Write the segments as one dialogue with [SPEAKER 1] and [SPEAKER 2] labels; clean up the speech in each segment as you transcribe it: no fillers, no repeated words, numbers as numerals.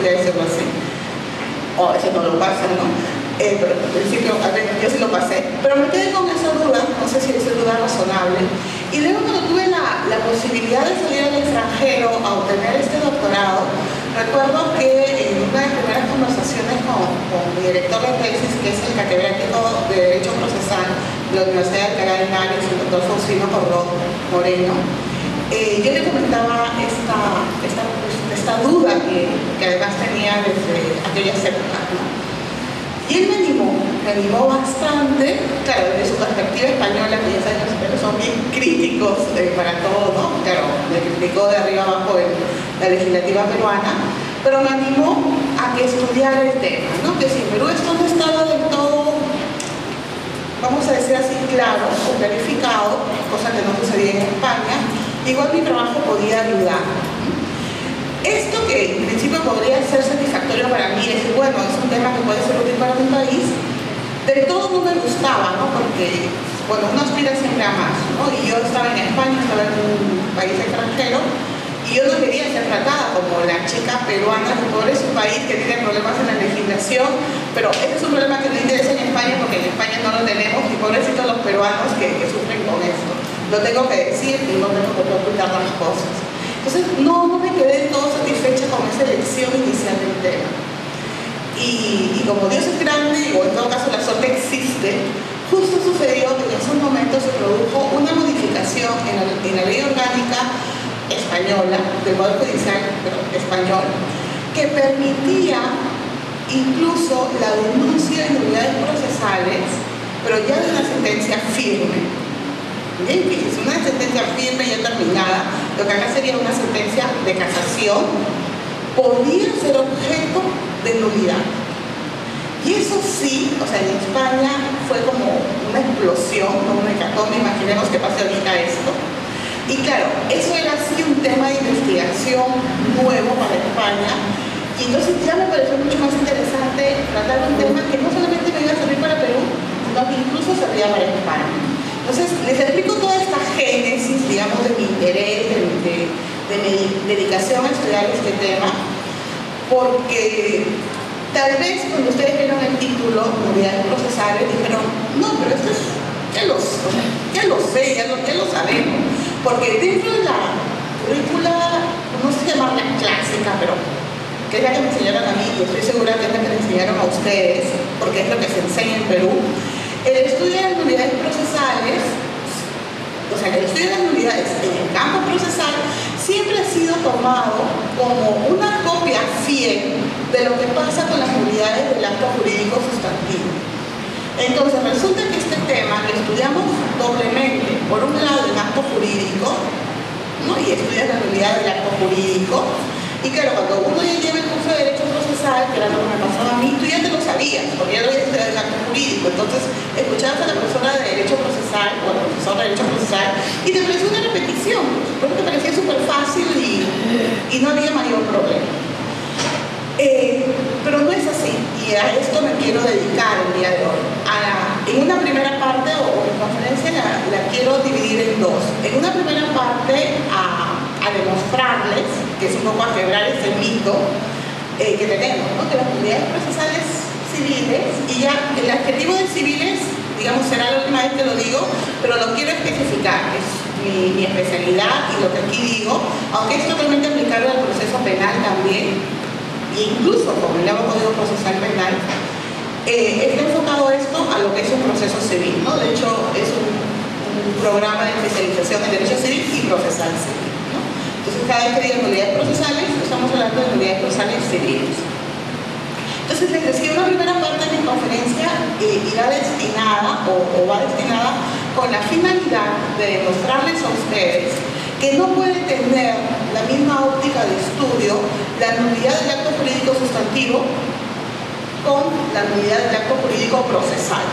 [SPEAKER 1] voy a decirlo así. O a veces no lo pasan, ¿no? Pero al principio, a ver, yo sí lo pasé. Pero me quedé con esa duda, no sé si es duda razonable. Y luego cuando tuve la posibilidad de salir al extranjero a obtener este doctorado, recuerdo que en una de las primeras conversaciones con mi director de tesis, que es el catedrático de Derecho Procesal de la Universidad de Alcalá de Henares, el doctor Faustino Corró Moreno, yo le comentaba esta duda que además tenía desde aquellas épocas, ¿no? Y él me animó bastante, claro, desde su perspectiva española, que ya saben que los españoles son bien críticos para todo, ¿no? Claro, me criticó de arriba abajo la legislativa peruana, pero me animó a que estudiara el tema, ¿no? Que si en Perú esto no estaba del todo, vamos a decir así, claro o clarificado, cosa que no sucedía en España, igual mi trabajo podía ayudar. Esto que en principio podría ser satisfactorio para mí, es decir, bueno, es un tema que puede ser útil para mi país, del todo no me gustaba, ¿no? Porque, bueno, uno aspira siempre a más, ¿no? Y yo estaba en España, estaba en un país extranjero, y yo no quería ser tratada como la chica peruana que pobre es un país que tiene problemas en la legislación, pero ese es un problema que no interesa en España porque en España no lo tenemos, y pobrecitos los peruanos que sufren con esto. Lo tengo que decir y no tengo que ocultar las cosas. Entonces no me quedé del todo satisfecha con esa elección inicial del tema. Y como Dios es grande, o en todo caso la suerte existe, justo sucedió que en esos momentos se produjo una modificación en la ley orgánica española, del Poder Judicial español, que permitía incluso la denuncia de nulidades procesales, pero ya de una sentencia firme. Bien, que es una sentencia firme y determinada, lo que acá sería una sentencia de casación, podía ser objeto de nulidad. Y eso sí, o sea, en España fue como una explosión, ¿no? Una hecatombe, imaginemos que pase ahorita esto. Y claro, eso era así un tema de investigación nuevo para España, y entonces ya me pareció mucho más interesante tratar un tema que no solamente me iba a servir para Perú, sino que incluso servía para España. Entonces, les explico toda esta génesis, digamos, de mi interés, de mi dedicación a estudiar este tema, porque tal vez cuando ustedes vieron el título, Nulidades procesales, dijeron, no, pero esto es, ya lo sé, ya lo sabemos, porque dentro de la currícula, no sé llamarla clásica, pero que es la que me enseñaron a mí, y estoy segura que es la que me enseñaron a ustedes, porque es lo que se enseña en Perú. El estudio de las nulidades procesales, o sea, el estudio de las nulidades en el campo procesal siempre ha sido tomado como una copia fiel de lo que pasa con las nulidades del acto jurídico sustantivo. Entonces, resulta que este tema lo estudiamos doblemente. Por un lado, el acto jurídico, ¿no? Y estudias la nulidad del acto jurídico. Y claro, cuando uno ya lleva el curso de Derecho Procesal, que era lo que me pasaba a mí, tú ya te lo sabías, porque ya lo habías estudiado el acto jurídico. Entonces, escuchabas a la profesora de Derecho Procesal, o al profesor de Derecho Procesal, y te pareció una repetición, porque te parecía súper fácil y no había mayor problema. Pero no es así, y a esto me quiero dedicar el día de hoy. En una primera parte, o mi conferencia la quiero dividir en dos. En una primera parte, a demostrarles, que es un poco a quebrar este mito que tenemos, ¿no? Que las nulidades procesales civiles, y ya el adjetivo de civiles, digamos, será la última vez que lo digo, pero lo quiero especificar, es mi especialidad y lo que aquí digo, aunque es totalmente aplicable al proceso penal también, e incluso como el nuevo Código Procesal Penal, está enfocado esto a lo que es un proceso civil, ¿no? De hecho, es un programa de especialización en Derecho Civil y Procesal Civil. Entonces, cada vez que digo nulidades procesales, estamos hablando de nulidades procesales civiles. Entonces, les decía, una primera parte de mi conferencia irá destinada, o va destinada, con la finalidad de demostrarles a ustedes que no puede tener la misma óptica de estudio la nulidad del acto jurídico sustantivo con la nulidad del acto jurídico procesal.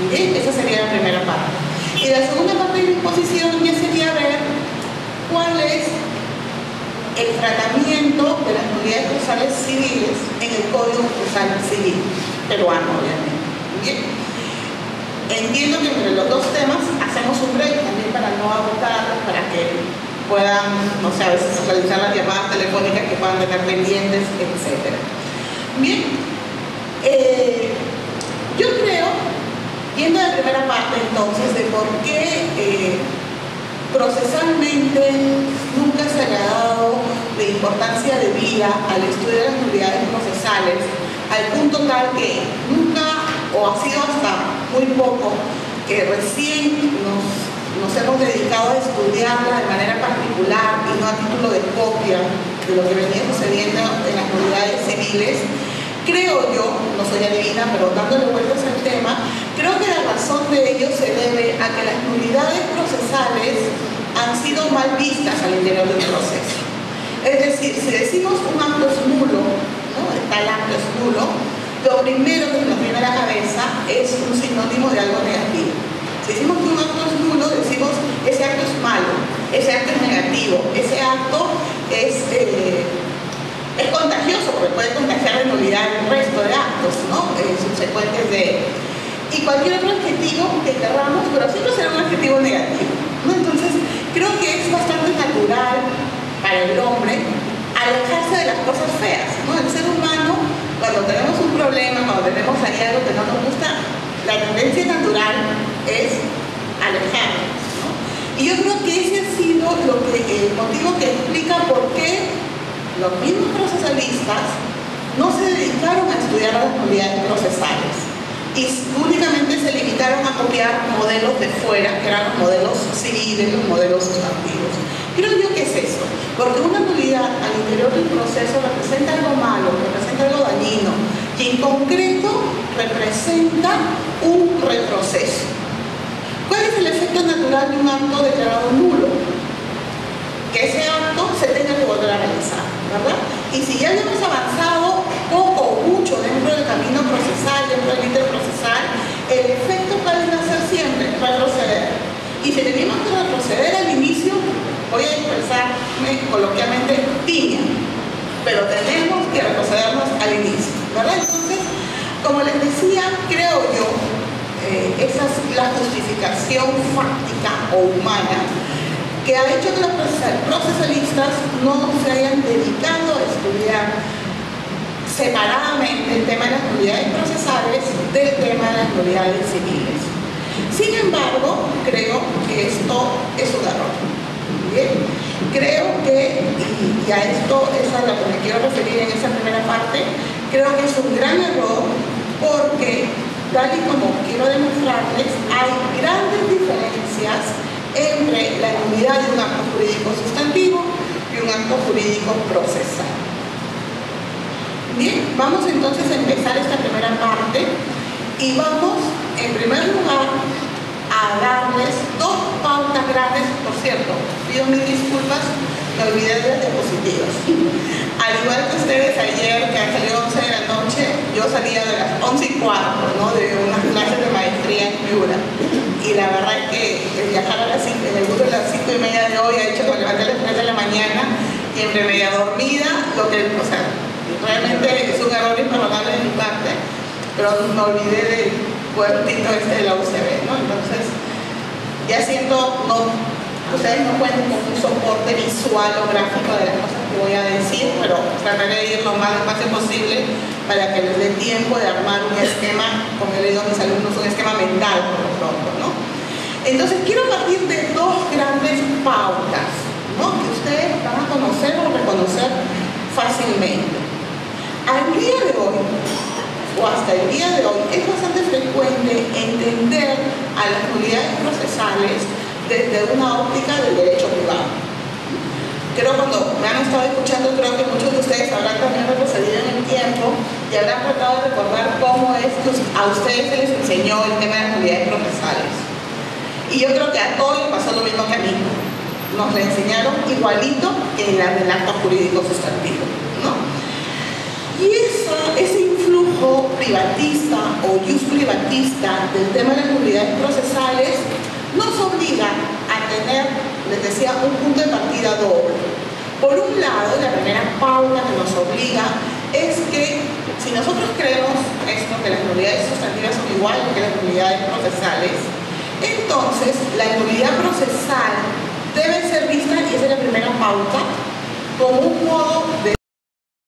[SPEAKER 1] ¿Bien? Esa sería la primera parte. Y la segunda parte de mi exposición ya sería ver cuál es el tratamiento de las nulidades procesales civiles en el Código Procesal Civil peruano, obviamente. Bien. Entiendo que entre los dos temas hacemos un break también para no agotar, para que puedan, no sé, a veces realizar las llamadas telefónicas que puedan tener pendientes, etc. Bien, yo creo, yendo a la primera parte entonces, de por qué procesalmente nunca se le ha dado la importancia de vida al estudio de las nulidades procesales, al punto tal que nunca, o ha sido hasta muy poco, que recién nos hemos dedicado a estudiarla de manera particular y no a título de copia de lo que venía sucediendo en las nulidades civiles. Creo yo, no soy adivina, pero dándole vueltas al tema, creo que la razón de ello se debe a que las nulidades procesales han sido mal vistas al interior del proceso. Es decir, si decimos un acto es nulo, ¿no? Tal acto es nulo, lo primero que nos viene a la cabeza es un sinónimo de algo negativo. Si decimos que un acto es nulo, decimos ese acto es malo, ese acto es negativo, ese acto es contagioso porque puede contagiar de nulidad el resto de actos, ¿no? Subsecuentes de él. Y cualquier otro adjetivo que queramos, pero siempre será un adjetivo negativo, ¿no? Entonces, creo que es bastante natural para el hombre alejarse de las cosas feas, ¿no? El ser humano, cuando tenemos un problema, cuando tenemos ahí algo que no nos gusta, la tendencia natural es alejarnos, ¿no? Y yo creo que ese ha sido el motivo que explica por qué los mismos procesalistas no se dedicaron a estudiar las nulidades procesales y únicamente se limitaron a copiar modelos de fuera, que eran los modelos civiles, los modelos sustantivos. Creo yo que es eso, porque una nulidad al interior del proceso representa algo malo, representa algo dañino, y en concreto representa un retroceso. ¿Cuál es el efecto natural de un acto declarado nulo? Que ese acto se tenga que volver a realizar, ¿verdad? Y si ya hemos avanzado poco o mucho dentro del camino procesal, dentro del interprocesal, el efecto puede ser siempre retroceder. Y si tenemos que retroceder al inicio, voy a expresarme coloquialmente piña, pero tenemos que retrocedernos al inicio, ¿verdad? Entonces, como les decía, creo yo, esa es la justificación fáctica o humana que ha hecho que los procesalistas no se hayan dedicado a estudiar separadamente el tema de las nulidades procesales del tema de las nulidades civiles. Sin embargo, creo que esto es un error. Bien, creo que, y a esto es a lo que me quiero referir en esa primera parte, creo que es un gran error porque, tal y como quiero demostrarles, hay grandes diferencias entre la nulidad de un acto jurídico sustantivo y un acto jurídico procesal. Bien, vamos entonces a empezar esta primera parte y vamos, en primer lugar, a darles dos pautas grandes. Por cierto, pido mil disculpas, me olvidé de las diapositivas. Al igual que ustedes ayer, que han salido 11 de la noche, yo salía de las 11:15, ¿no? De unas clases de maestría en Piura. Y la verdad es que el viajar en el bus de las 5:30 de hoy ha hecho que me levanté a las 3 de la mañana y entre media dormida, o sea, realmente es un error imperdonable de mi parte, pero me olvidé del puertito de la UCB, ¿no? Entonces, ya siento, ustedes no cuenten con un soporte visual o gráfico de las cosas que voy a decir, pero trataré de ir lo más despacio posible para que les dé tiempo de armar un esquema, como yo le digo a mis alumnos, un esquema mental por lo pronto, ¿no? Entonces, quiero partir de dos grandes pautas, ¿no? Que ustedes van a conocer o reconocer fácilmente. Al día de hoy, o hasta el día de hoy, es bastante frecuente entender a las nulidades procesales desde una óptica del derecho privado. Creo que cuando me han estado escuchando, creo que muchos de ustedes habrán también retrocedido en el tiempo y habrán tratado de recordar cómo es que a ustedes se les enseñó el tema de las nulidades procesales. Y yo creo que a todos les pasó lo mismo que a mí. Nos lo enseñaron igualito que en la del acto jurídico sustantivo, ¿no? Y ese influjo privatista o jus privatista del tema de las nulidades procesales nos obliga a tener, les decía, un punto de partida doble. Por un lado, la primera pauta que nos obliga es que si nosotros creemos esto, que las nulidades sustantivas son iguales que las nulidades procesales, entonces la nulidad procesal debe ser vista, y esa es la primera pauta, como un modo de